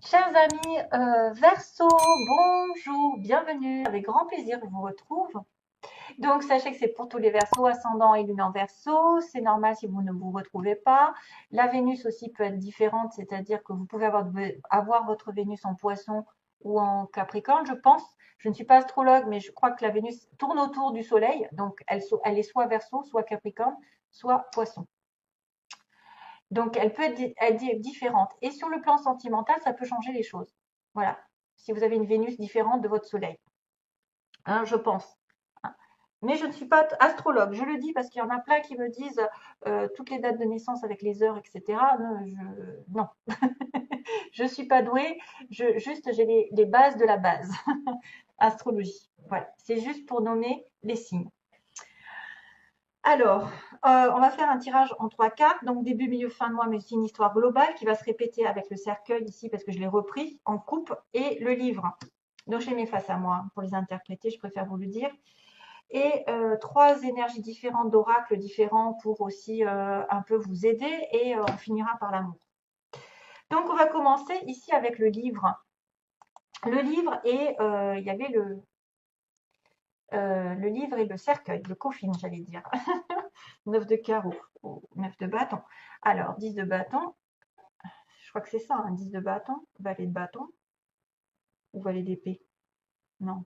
Chers amis Verseau, bonjour, bienvenue. Avec grand plaisir, je vous retrouve. Donc, sachez que c'est pour tous les Verseaux, ascendant et lune en Verseau. C'est normal si vous ne vous retrouvez pas. La Vénus aussi peut être différente, c'est-à-dire que vous pouvez avoir votre Vénus en Poisson ou en Capricorne, je pense. Je ne suis pas astrologue, mais je crois que la Vénus tourne autour du Soleil. Donc, elle est soit Verseau, soit Capricorne, soit Poisson. Donc, elle peut être différente. Et sur le plan sentimental, ça peut changer les choses. Voilà. Si vous avez une Vénus différente de votre Soleil, hein, je pense. Hein. Mais je ne suis pas astrologue. Je le dis parce qu'il y en a plein qui me disent toutes les dates de naissance avec les heures, etc. Non, je ne suis pas douée. Juste, j'ai les bases de la base. Astrologie. Voilà. C'est juste pour nommer les signes. Alors, on va faire un tirage en 3 cartes, donc début, milieu, fin de mois, mais c'est une histoire globale qui va se répéter avec le cercueil ici parce que je l'ai repris en coupe et le livre. Donc, je les mets face à moi pour les interpréter, je préfère vous le dire. Et 3 énergies différentes d'oracles différents pour aussi un peu vous aider et on finira par l'amour. Donc, on va commencer ici avec le livre. Le livre et il y avait le livre et le cercueil, le coffin, j'allais dire. 9 de carreau, 9 de bâton. Alors, 10 de bâton, je crois que c'est ça, hein, 10 de bâton, valet de bâton, ou valet d'épée. Non,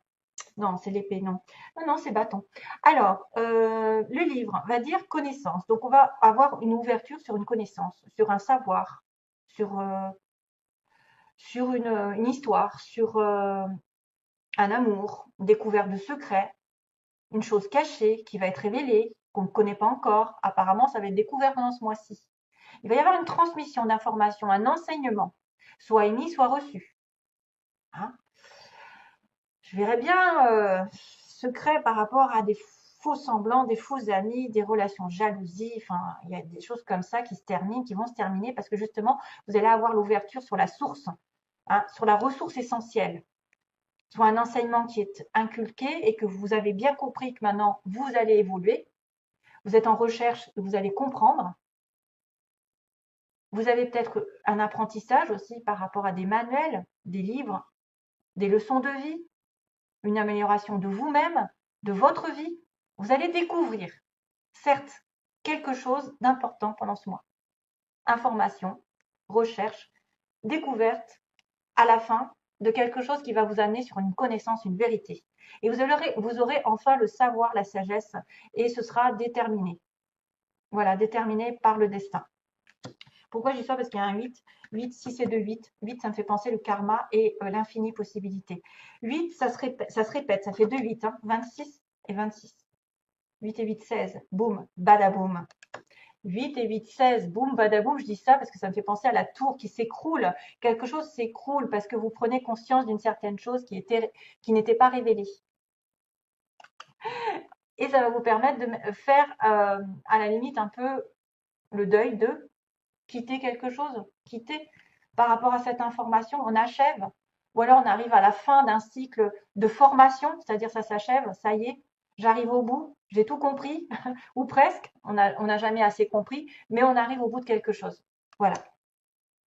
non, c'est l'épée, non. Non, non, c'est bâton. Alors, le livre va dire connaissance. Donc, on va avoir une ouverture sur une connaissance, sur un savoir, sur une histoire, sur un amour, une découverte de secrets, une chose cachée qui va être révélée, qu'on ne connaît pas encore. Apparemment, ça va être découvert pendant ce mois-ci. Il va y avoir une transmission d'informations, un enseignement, soit émis, soit reçu. Hein. Je verrais bien secret par rapport à des faux semblants, des faux amis, des relations jalousie. Enfin, il y a des choses comme ça qui se terminent, qui vont se terminer parce que justement, vous allez avoir l'ouverture sur la source, hein, sur la ressource essentielle. Soit un enseignement qui est inculqué et que vous avez bien compris que maintenant vous allez évoluer. Vous êtes en recherche, vous allez comprendre. Vous avez peut-être un apprentissage aussi par rapport à des manuels, des livres, des leçons de vie, une amélioration de vous-même, de votre vie. Vous allez découvrir, certes, quelque chose d'important pendant ce mois. Information, recherche, découverte, à la fin de quelque chose qui va vous amener sur une connaissance, une vérité. Et vous aurez enfin le savoir, la sagesse, et ce sera déterminé. Voilà, déterminé par le destin. Pourquoi j'y ça? Parce qu'il y a un 8. 8, 6 et 2, 8. 8, ça me fait penser le karma et l'infinie possibilité. 8, ça se répète, ça fait 2, 8. Hein, 26 et 26. 8 et 8, 16. Boum, badaboum. 8 et 8, 16. Boum, badaboum. Je dis ça parce que ça me fait penser à la tour qui s'écroule. Quelque chose s'écroule parce que vous prenez conscience d'une certaine chose qui n'était pas révélée. Et ça va vous permettre de faire, à la limite, un peu le deuil de quitter quelque chose, quitter par rapport à cette information, on achève. Ou alors on arrive à la fin d'un cycle de formation, c'est-à-dire ça s'achève, ça y est, j'arrive au bout, j'ai tout compris, ou presque, on n'a jamais assez compris, mais on arrive au bout de quelque chose. Voilà.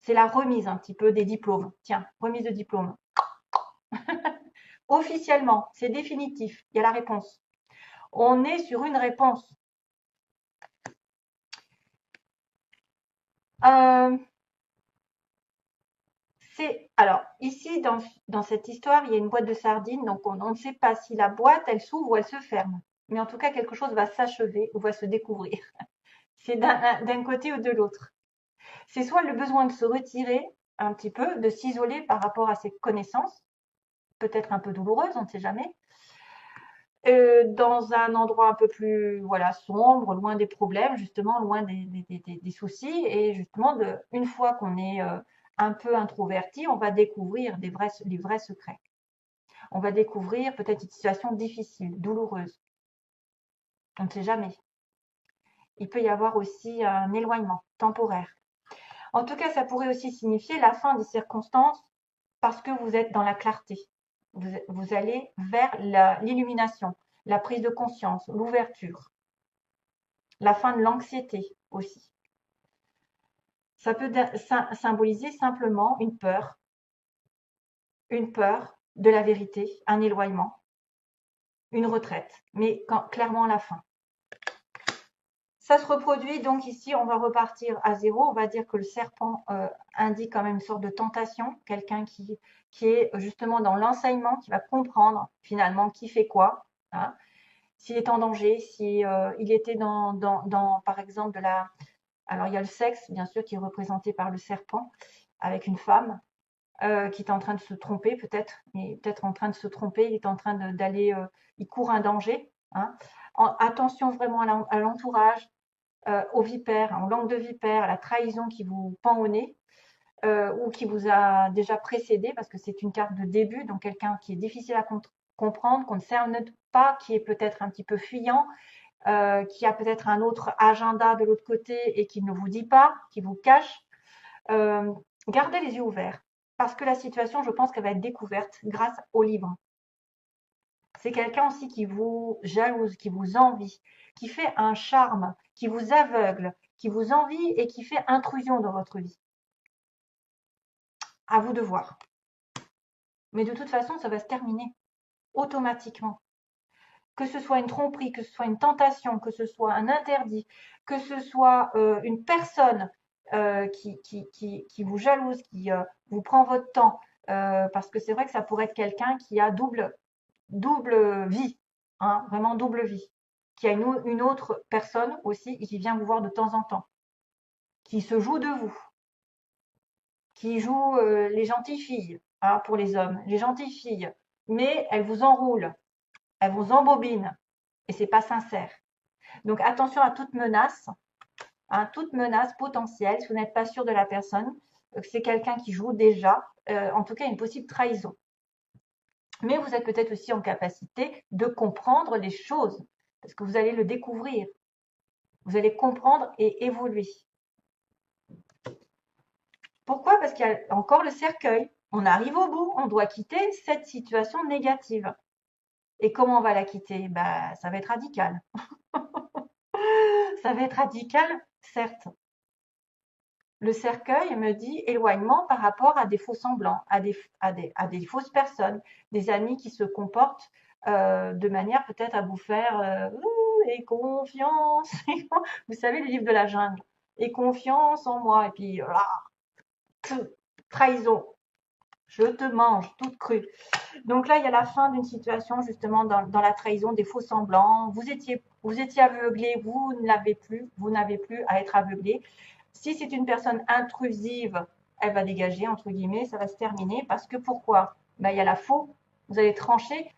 C'est la remise un petit peu des diplômes. Tiens, remise de diplôme. Officiellement, c'est définitif, il y a la réponse. On est sur une réponse. Euh, alors ici dans cette histoire, il y a une boîte de sardines, donc on ne sait pas si la boîte elle s'ouvre ou elle se ferme. Mais en tout cas, quelque chose va s'achever ou va se découvrir. C'est d'un côté ou de l'autre. C'est soit le besoin de se retirer un petit peu, de s'isoler par rapport à ses connaissances, peut-être un peu douloureuses, on ne sait jamais, dans un endroit un peu plus voilà sombre, loin des problèmes, justement, loin des soucis, et justement, une fois qu'on est un peu introverti, on va découvrir les vrais secrets. On va découvrir peut-être une situation difficile, douloureuse. On ne sait jamais. Il peut y avoir aussi un éloignement temporaire. En tout cas, ça pourrait aussi signifier la fin des circonstances parce que vous êtes dans la clarté. Vous allez vers l'illumination, la prise de conscience, l'ouverture, la fin de l'anxiété aussi. Ça peut symboliser simplement une peur une peur de la vérité, un éloignement, une retraite, mais clairement la fin. Ça se reproduit, donc ici, on va repartir à zéro. On va dire que le serpent indique quand même une sorte de tentation, quelqu'un qui est justement dans l'enseignement, qui va comprendre finalement qui fait quoi, hein. S'il est en danger, si il était par exemple, alors il y a le sexe, bien sûr, qui est représenté par le serpent, avec une femme qui est en train de se tromper, peut-être, mais peut-être en train de se tromper, il est en train d'aller, il court un danger, hein. Attention vraiment à l'entourage, aux vipères, en langue de vipère, à la trahison qui vous pend au nez ou qui vous a déjà précédé, parce que c'est une carte de début, donc quelqu'un qui est difficile à comprendre, qu'on ne cerne pas, qui est peut-être un petit peu fuyant, qui a peut-être un autre agenda de l'autre côté et qui ne vous dit pas, qui vous cache. Gardez les yeux ouverts, parce que la situation, je pense qu'elle va être découverte grâce au livre. C'est quelqu'un aussi qui vous jalouse, qui vous envie, qui fait un charme, qui vous aveugle, qui vous envie et qui fait intrusion dans votre vie. À vous de voir. Mais de toute façon, ça va se terminer automatiquement. Que ce soit une tromperie, que ce soit une tentation, que ce soit un interdit, que ce soit une personne qui vous jalouse, qui vous prend votre temps, parce que c'est vrai que ça pourrait être quelqu'un qui a double vie, hein, vraiment double vie, qui a une autre personne aussi et qui vient vous voir de temps en temps, qui se joue de vous, qui joue les gentilles filles, hein, pour les hommes, les gentilles filles, mais elles vous enroulent, elles vous embobinent et c'est pas sincère. Donc attention à toute menace potentielle, si vous n'êtes pas sûr de la personne, que c'est quelqu'un qui joue déjà, en tout cas une possible trahison. Mais vous êtes peut-être aussi en capacité de comprendre les choses, parce que vous allez le découvrir. Vous allez comprendre et évoluer. Pourquoi? Parce qu'il y a encore le cercueil. On arrive au bout, on doit quitter cette situation négative. Et comment on va la quitter? Bah, ça va être radical. Ça va être radical, certes. Le cercueil me dit éloignement par rapport à des faux semblants, à des fausses personnes, des amis qui se comportent de manière peut-être à vous faire et confiance. Vous savez, le livre de la jungle. Et confiance en moi. Et puis, trahison. Je te mange toute crue. Donc là, il y a la fin d'une situation justement dans la trahison, des faux semblants. Vous étiez aveuglé, vous n'avez plus à être aveuglé. Si c'est une personne intrusive, elle va dégager, entre guillemets, ça va se terminer. Parce que pourquoi? Ben, il y a la faux, vous allez trancher.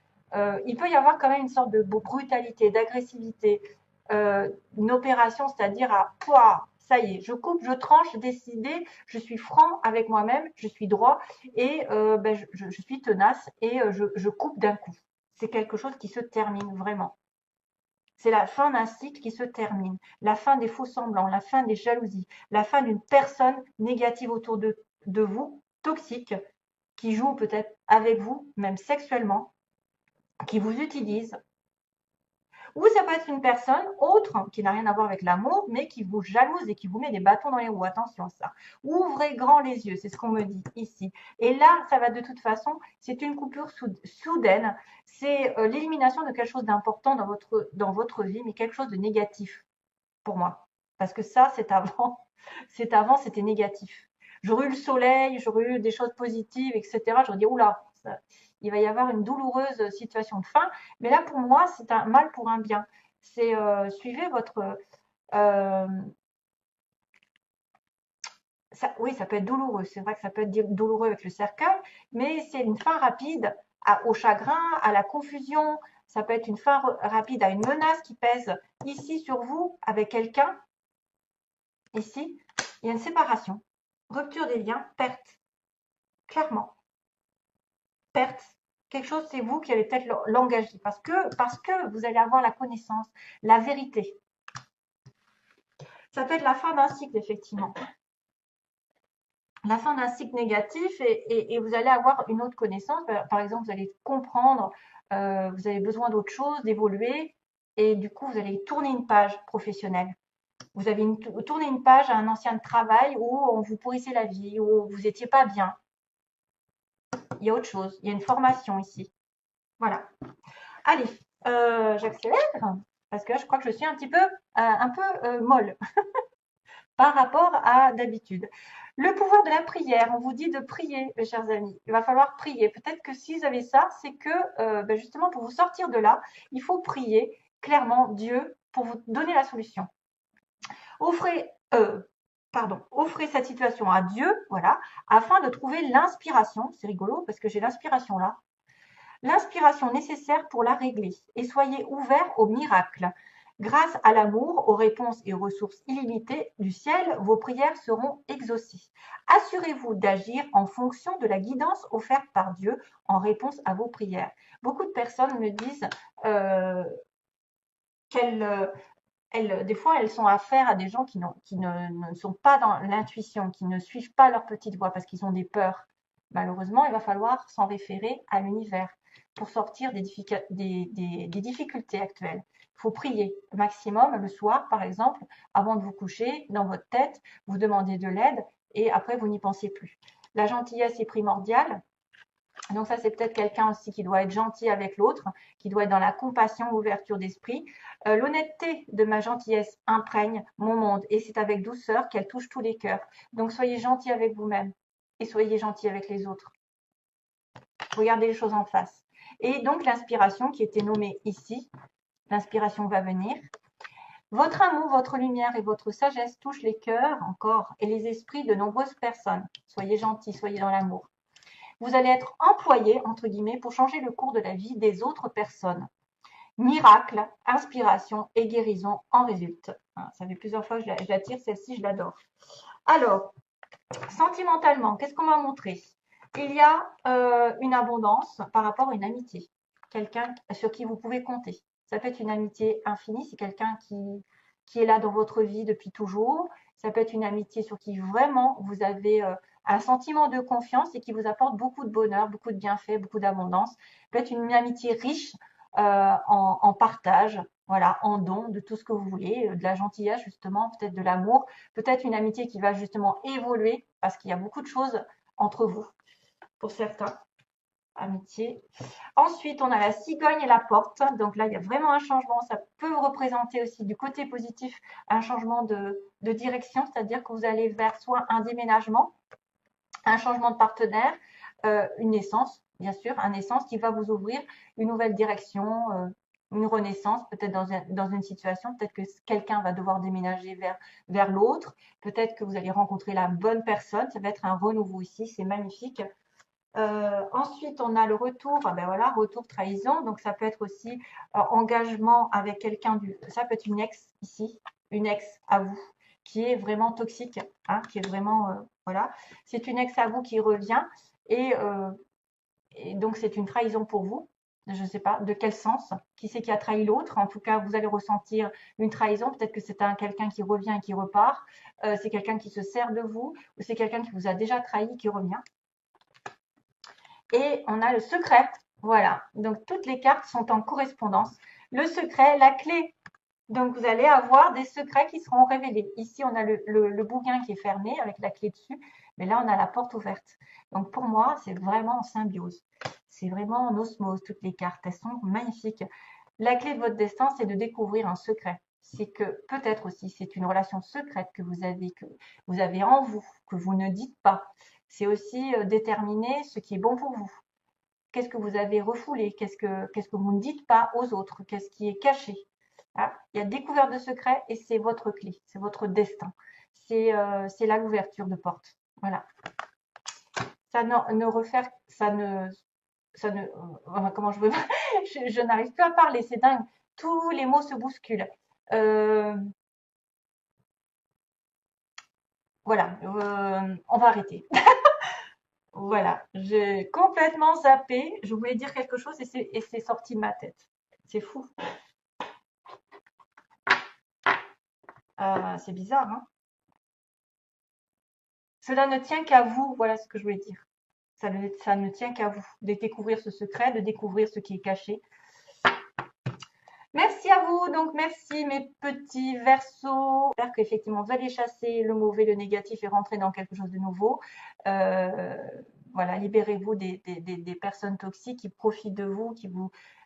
Il peut y avoir quand même une sorte de brutalité, d'agressivité, une opération, c'est-à-dire pouah, ça y est, je coupe, je tranche, décidé, je suis franc avec moi-même, je suis droit et ben, je suis tenace et je coupe d'un coup. C'est quelque chose qui se termine vraiment. C'est la fin d'un cycle qui se termine, la fin des faux semblants, la fin des jalousies, la fin d'une personne négative autour de vous, toxique, qui joue peut-être avec vous, même sexuellement, qui vous utilise. Ou ça peut être une personne autre qui n'a rien à voir avec l'amour, mais qui vous jalouse et qui vous met des bâtons dans les roues. Attention à ça. Ouvrez grand les yeux, c'est ce qu'on me dit ici. Et là, ça va de toute façon, c'est une coupure soudaine. C'est l'élimination de quelque chose d'important dans votre vie, mais quelque chose de négatif pour moi. Parce que ça, c'est avant. C'était négatif. J'aurais eu le soleil, j'aurais eu des choses positives, etc. J'aurais dit, oula, il va y avoir une douloureuse situation de fin. Mais là, pour moi, c'est un mal pour un bien. C'est suivez votre. euh, oui, ça peut être douloureux. C'est vrai que ça peut être douloureux avec le cercueil, mais c'est une fin rapide au chagrin, à la confusion. Ça peut être une fin rapide à une menace qui pèse ici sur vous avec quelqu'un. Ici, il y a une séparation, rupture des liens, perte. Clairement, perte. Quelque chose, c'est vous qui allez peut-être l'engager parce que vous allez avoir la connaissance, la vérité. Ça peut être la fin d'un cycle, effectivement. La fin d'un cycle négatif et vous allez avoir une autre connaissance. Par exemple, vous allez comprendre, vous avez besoin d'autre chose, d'évoluer et du coup, vous allez tourner une page professionnelle. Vous avez tourné une page à un ancien travail où on vous pourrissait la vie, où vous n'étiez pas bien. Il y a autre chose. Il y a une formation ici. Voilà. Allez, j'accélère parce que je crois que je suis un petit peu, molle par rapport à d'habitude. Le pouvoir de la prière, on vous dit de prier, mes chers amis. Il va falloir prier. Peut-être que si vous avez ça, c'est que justement pour vous sortir de là, il faut prier clairement Dieu pour vous donner la solution. Offrez, offrez cette situation à Dieu, voilà, afin de trouver l'inspiration. C'est rigolo parce que j'ai l'inspiration là. L'inspiration nécessaire pour la régler et soyez ouverts au miracle. Grâce à l'amour, aux réponses et aux ressources illimitées du ciel, vos prières seront exaucées. Assurez-vous d'agir en fonction de la guidance offerte par Dieu en réponse à vos prières. Beaucoup de personnes me disent des fois, elles sont affaire à des gens qui ne sont pas dans l'intuition, qui ne suivent pas leur petite voix parce qu'ils ont des peurs. Malheureusement, il va falloir s'en référer à l'univers pour sortir des difficultés actuelles. Il faut prier au maximum le soir, par exemple, avant de vous coucher, dans votre tête, vous demandez de l'aide et après, vous n'y pensez plus. La gentillesse est primordiale. Donc ça, c'est peut-être quelqu'un aussi qui doit être gentil avec l'autre, qui doit être dans la compassion, l'ouverture d'esprit. L'honnêteté de ma gentillesse imprègne mon monde et c'est avec douceur qu'elle touche tous les cœurs. Donc soyez gentil avec vous-même et soyez gentil avec les autres. Regardez les choses en face. Et donc l'inspiration qui était nommée ici, l'inspiration va venir. Votre amour, votre lumière et votre sagesse touchent les cœurs encore et les esprits de nombreuses personnes. Soyez gentils, soyez dans l'amour. Vous allez être employé, entre guillemets, pour changer le cours de la vie des autres personnes. Miracle, inspiration et guérison en résultent. Ça fait plusieurs fois que je la tire, celle-ci, je l'adore. Alors, sentimentalement, qu'est-ce qu'on m'a montré? Il y a une abondance par rapport à une amitié. Quelqu'un sur qui vous pouvez compter. Ça peut être une amitié infinie, c'est quelqu'un qui est là dans votre vie depuis toujours. Ça peut être une amitié sur qui vraiment vous avez un sentiment de confiance et qui vous apporte beaucoup de bonheur, beaucoup de bienfaits, beaucoup d'abondance. Ça peut être une amitié riche en partage, voilà, en don de tout ce que vous voulez, de la gentillesse justement, peut-être de l'amour, peut-être une amitié qui va justement évoluer parce qu'il y a beaucoup de choses entre vous, pour certains, amitié. Ensuite, on a la cigogne et la porte. Donc là, il y a vraiment un changement. Ça peut représenter aussi du côté positif un changement de direction, c'est-à-dire que vous allez vers soit un déménagement, un changement de partenaire, une naissance, bien sûr, une naissance qui va vous ouvrir une nouvelle direction, une renaissance, peut-être dans une situation, peut-être que quelqu'un va devoir déménager vers l'autre, peut-être que vous allez rencontrer la bonne personne, ça va être un renouveau ici, c'est magnifique. Ensuite, on a le retour, voilà, retour trahison, donc ça peut être aussi engagement avec quelqu'un, ça peut être une ex ici, une ex à vous, qui est vraiment toxique, hein, qui est vraiment, voilà, c'est une ex à vous qui revient et donc c'est une trahison pour vous. Je ne sais pas de quel sens, qui c'est qui a trahi l'autre. En tout cas, vous allez ressentir une trahison. Peut-être que c'est quelqu'un qui revient et qui repart. C'est quelqu'un qui se sert de vous ou c'est quelqu'un qui vous a déjà trahi qui revient. Et on a le secret. Voilà. Donc, toutes les cartes sont en correspondance. Le secret, la clé. Donc, vous allez avoir des secrets qui seront révélés. Ici, on a le bouquin qui est fermé avec la clé dessus. Mais là, on a la porte ouverte. Donc, pour moi, c'est vraiment en symbiose. C'est vraiment en osmose, toutes les cartes. Elles sont magnifiques. La clé de votre destin, c'est de découvrir un secret. C'est que peut-être aussi, c'est une relation secrète que vous avez en vous, que vous ne dites pas. C'est aussi déterminer ce qui est bon pour vous. Qu'est-ce que vous avez refoulé? Qu'est-ce que vous ne dites pas aux autres? Qu'est-ce qui est caché? Voilà. Il y a découverte de secrets et c'est votre clé, c'est votre destin. C'est là l'ouverture de porte. Voilà. Comment je veux, je n'arrive plus à parler, c'est dingue. Tous les mots se bousculent. Voilà, on va arrêter. Voilà, j'ai complètement zappé. Je voulais dire quelque chose et c'est sorti de ma tête. C'est fou. C'est bizarre, hein? Cela ne tient qu'à vous, voilà ce que je voulais dire. Ça ne tient qu'à vous de découvrir ce secret, de découvrir ce qui est caché. Merci à vous, donc merci mes petits versos. J'espère qu'effectivement vous allez chasser le mauvais, le négatif et rentrer dans quelque chose de nouveau. Voilà, libérez-vous des personnes toxiques qui profitent de vous,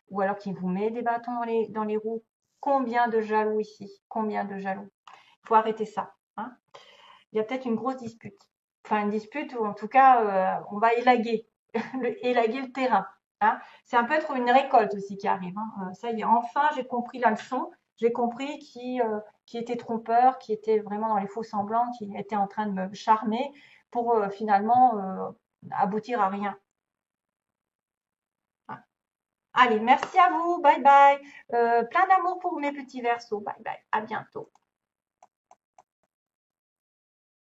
ou alors qui vous mettent des bâtons dans les roues. Combien de jaloux ici? Combien de jaloux? Il faut arrêter ça, hein. Il y a peut-être une grosse dispute. Enfin, une dispute, ou en tout cas, on va élaguer, élaguer le terrain, hein. C'est un peu être une récolte aussi qui arrive, hein. Ça y est, enfin, j'ai compris la leçon. J'ai compris qui était trompeur, qui était vraiment dans les faux semblants, qui était en train de me charmer pour finalement aboutir à rien. Hein. Allez, merci à vous. Bye bye. Plein d'amour pour mes petits versos. Bye bye. À bientôt.